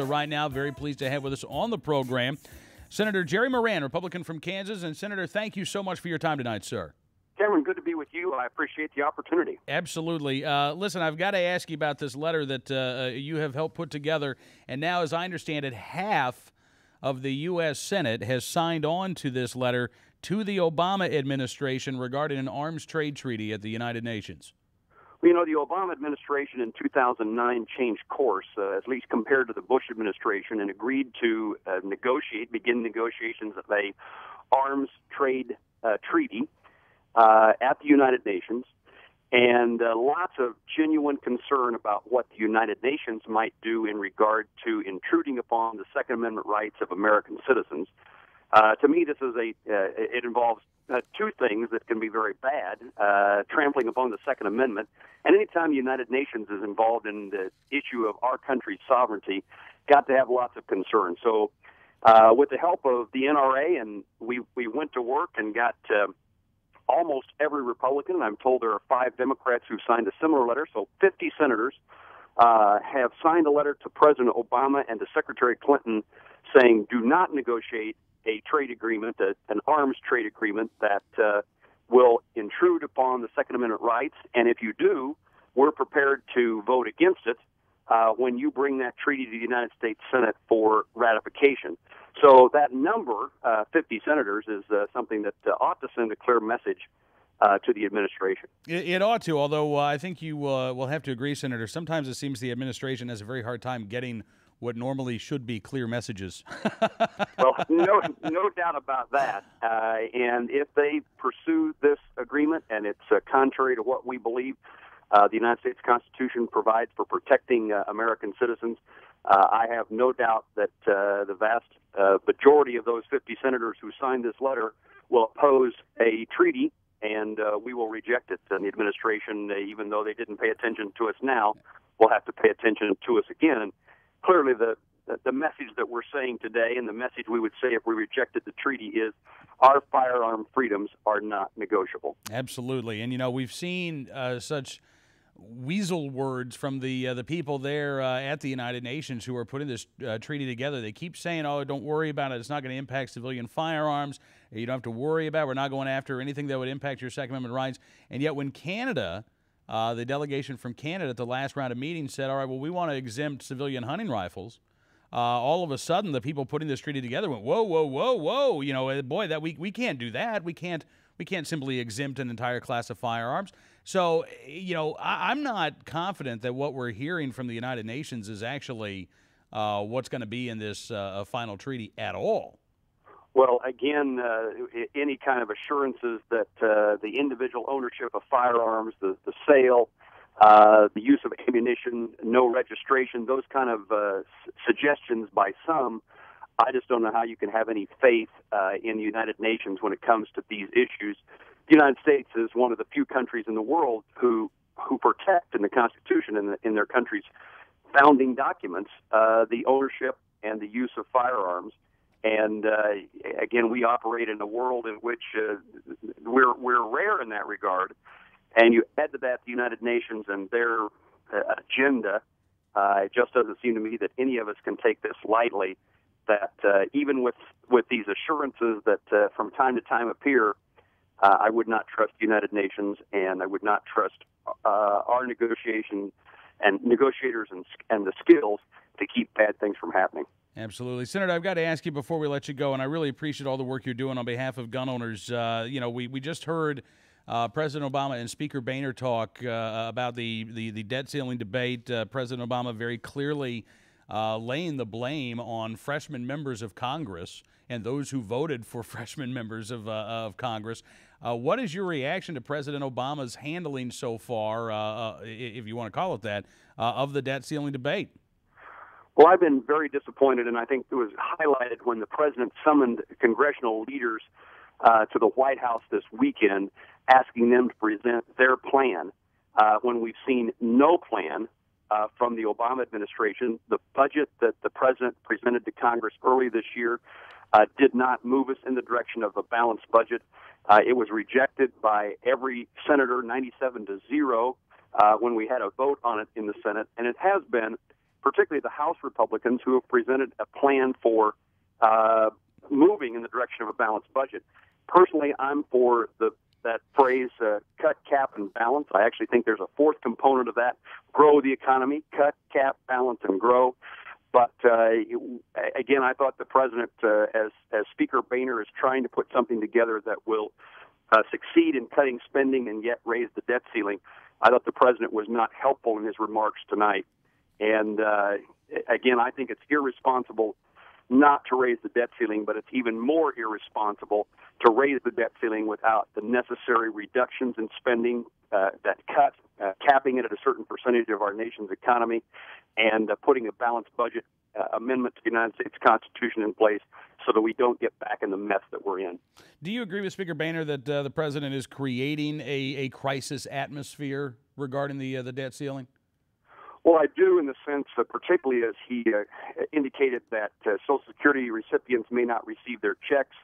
So right now, very pleased to have with us on the program Senator Jerry Moran, Republican from Kansas. And Senator, thank you so much for your time tonight, sir. Cameron, good to be with you. I appreciate the opportunity. Absolutely. Listen, I've got to ask you about this letter that you have helped put together. And now, as I understand it, half of the U.S. Senate has signed on to this letter to the Obama administration regarding an arms trade treaty at the United Nations. Well, you know, the Obama administration in 2009 changed course, at least compared to the Bush administration, and agreed to begin negotiations of a arms trade treaty at the United Nations, and lots of genuine concern about what the United Nations might do in regard to intruding upon the Second Amendment rights of American citizens. To me, this is it involves two things that can be very bad: trampling upon the Second Amendment, and anytime the United Nations is involved in the issue of our country's sovereignty, got to have lots of concern. So, with the help of the NRA, and we went to work and got almost every Republican, and I'm told there are 5 Democrats who signed a similar letter, so 50 senators have signed a letter to President Obama and to Secretary Clinton saying, do not negotiate a trade agreement, an arms trade agreement that will intrude upon the Second Amendment rights, and if you do, we're prepared to vote against it when you bring that treaty to the United States Senate for ratification. So that number, 50 senators, is something that ought to send a clear message to the administration. It ought to, although I think you will have to agree, Senator. Sometimes it seems the administration has a very hard time getting what normally should be clear messages. Well, no doubt about that. And if they pursue this agreement, and it's contrary to what we believe the United States Constitution provides for protecting American citizens, I have no doubt that the vast majority of those 50 senators who signed this letter will oppose a treaty, and we will reject it. And the administration, even though they didn't pay attention to us now, will have to pay attention to us again. And clearly, the message that we're saying today, and the message we would say if we rejected the treaty, is our firearm freedoms are not negotiable. Absolutely. And, you know, we've seen such weasel words from the people there at the United Nations who are putting this treaty together. They keep saying, oh, don't worry about it. It's not going to impact civilian firearms. You don't have to worry about it. We're not going after anything that would impact your Second Amendment rights. And yet when Canada, the delegation from Canada at the last round of meetings said, all right, well, we want to exempt civilian hunting rifles, all of a sudden the people putting this treaty together went, whoa, whoa, whoa, whoa. You know, boy, that we can't do that. We can't simply exempt an entire class of firearms. So, you know, I'm not confident that what we're hearing from the United Nations is actually what's going to be in this final treaty at all. Well, again, any kind of assurances that the individual ownership of firearms, the sale, the use of ammunition, no registration, those kind of suggestions by some, I just don't know how you can have any faith in the United Nations when it comes to these issues. The United States is one of the few countries in the world who protect in the Constitution and in their country's founding documents the ownership and the use of firearms. And again, we operate in a world in which we're rare in that regard. And you add to that the United Nations and their agenda. It just doesn't seem to me that any of us can take this lightly. That even with these assurances that from time to time appear, I would not trust the United Nations, and I would not trust our negotiators and the skills to keep bad things from happening. Absolutely. Senator, I've got to ask you before we let you go, and I really appreciate all the work you're doing on behalf of gun owners. You know, we just heard President Obama and Speaker Boehner talk about the debt ceiling debate. President Obama very clearly laying the blame on freshman members of Congress and those who voted for freshman members of Congress. What is your reaction to President Obama's handling so far, if you want to call it that, of the debt ceiling debate? Well, I've been very disappointed, and I think it was highlighted when the president summoned congressional leaders to the White House this weekend, asking them to present their plan, when we've seen no plan from the Obama administration. The budget that the president presented to Congress early this year did not move us in the direction of a balanced budget. It was rejected by every senator, 97-0, when we had a vote on it in the Senate, and it has been particularly the House Republicans, who have presented a plan for moving in the direction of a balanced budget. Personally, I'm for that phrase, cut, cap, and balance. I actually think there's a fourth component of that: grow the economy, cut, cap, balance, and grow. But again, I thought the president, as Speaker Boehner, is trying to put something together that will succeed in cutting spending and yet raise the debt ceiling. I thought the president was not helpful in his remarks tonight. And again, I think it's irresponsible not to raise the debt ceiling, but it's even more irresponsible to raise the debt ceiling without the necessary reductions in spending that cut, capping it at a certain percentage of our nation's economy, and putting a balanced budget amendment to the United States Constitution in place so that we don't get back in the mess that we're in. Do you agree with Speaker Boehner that the president is creating a crisis atmosphere regarding the debt ceiling? Well, I do, in the sense, particularly as he indicated that Social Security recipients may not receive their checks.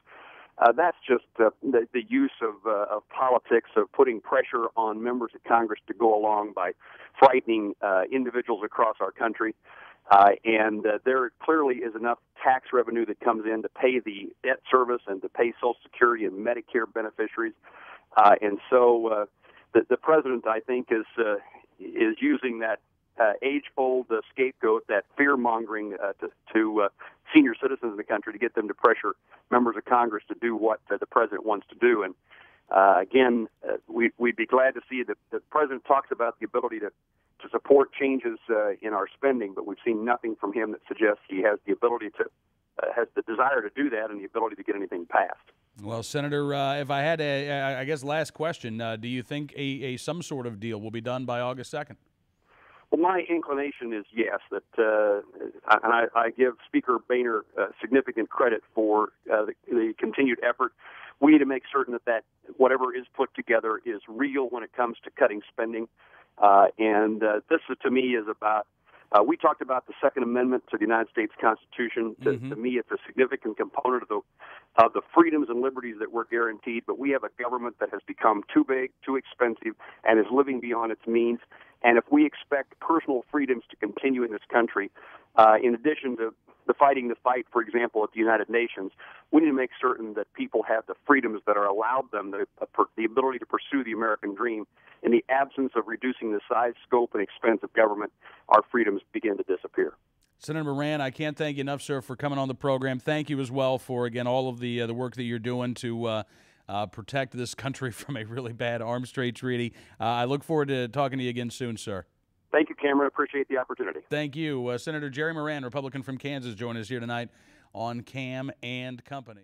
That's just the use of politics, of putting pressure on members of Congress to go along by frightening individuals across our country. And there clearly is enough tax revenue that comes in to pay the debt service and to pay Social Security and Medicare beneficiaries. And so the president, I think, is using that age-old scapegoat, that fear-mongering to senior citizens in the country, to get them to pressure members of Congress to do what the president wants to do. And again, we'd be glad to see that the president talks about the ability to support changes in our spending, but we've seen nothing from him that suggests he has the ability to, has the desire to do that and the ability to get anything passed. Well, Senator, if I had I guess last question, do you think some sort of deal will be done by August 2nd? Well, my inclination is yes, that, and I give Speaker Boehner significant credit for the continued effort. We need to make certain that whatever is put together is real when it comes to cutting spending. And this, to me, is about, we talked about the Second Amendment to the United States Constitution. To me, it's a significant component of the freedoms and liberties that we're guaranteed, but we have a government that has become too big, too expensive, and is living beyond its means. And if we expect personal freedoms to continue in this country, in addition to fighting the fight, for example, at the United Nations, we need to make certain that people have the freedoms that are allowed them, the ability to pursue the American dream. In the absence of reducing the size, scope, and expense of government, our freedoms begin to disappear. Senator Moran, I can't thank you enough, sir, for coming on the program. Thank you as well for, again, all of the work that you're doing to protect this country from a really bad arms trade treaty. I look forward to talking to you again soon, sir. Thank you, Cameron. Appreciate the opportunity. Thank you. Senator Jerry Moran, Republican from Kansas, joining us here tonight on Cam and Company.